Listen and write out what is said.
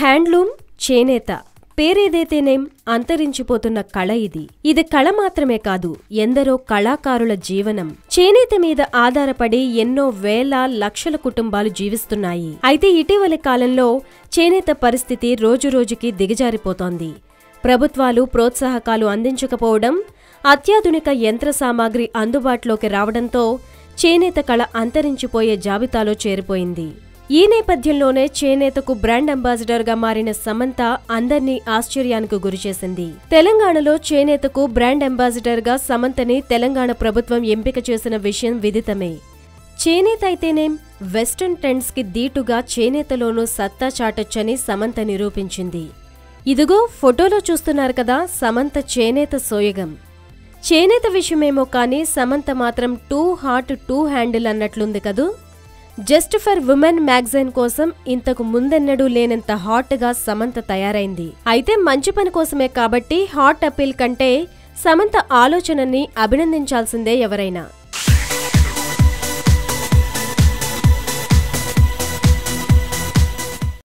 Handloom చేనేత పేరేదైతేనేం అంతరించిపోతున్న కళ ఇది కళ మాత్రమే కాదు, ఎందరో కళాకారుల జీవనం. చేనేత మీద ఆధారపడి ఎన్నో వేల లక్షల కుటుంబాలు జీవిస్తున్నాయి. అయితే ఇటీవలి కాలంలో చేనేత పరిస్థితి రోజురోజుకి దిగజారిపోతోంది. ప్రభుత్వాలు ప్రోత్సాహకాలు అందించకపోవడం, అత్యాధునిక యంత్ర సామాగ్రి అందుబాటులోకి రావడంతో చేనేత కళ అంతరించిపోయే జాబితాలో చేరిపోయింది. ఈ నేపథ్యంలోనే చేనేతకు బ్రాండ్ అంబాసిడర్గా మారిన సమంత అందర్నీ ఆశ్చర్యానికి గురిచేసింది. తెలంగాణలో చేనేతకు బ్రాండ్ అంబాసిడర్గా సమంతని తెలంగాణ ప్రభుత్వం ఎంపిక చేసిన విషయం విదితమే. చేనేత అయితేనేం వెస్టర్న్ ట్రెండ్స్ కి దీటుగా చేనేతలోనూ సత్తా చాటొచ్చని సమంత నిరూపించింది. ఇదిగో ఫోటోలో చూస్తున్నారు కదా సమంత చేనేత సోయగం. చేనేత విషయమేమో కానీ సమంత మాత్రం టూ హాట్ టూ హ్యాండిల్ అన్నట్లుంది కదూ. జస్ట్ ఫర్ ఉమెన్ మ్యాగజైన్ కోసం ఇంతకు ముందెన్నడూ లేనంత హాట్ గా సమంత తయారైంది. అయితే మంచి పని కోసమే కాబట్టి హాట్ అపీల్ కంటే సమంత ఆలోచనని అభినందించాల్సిందే ఎవరైనా.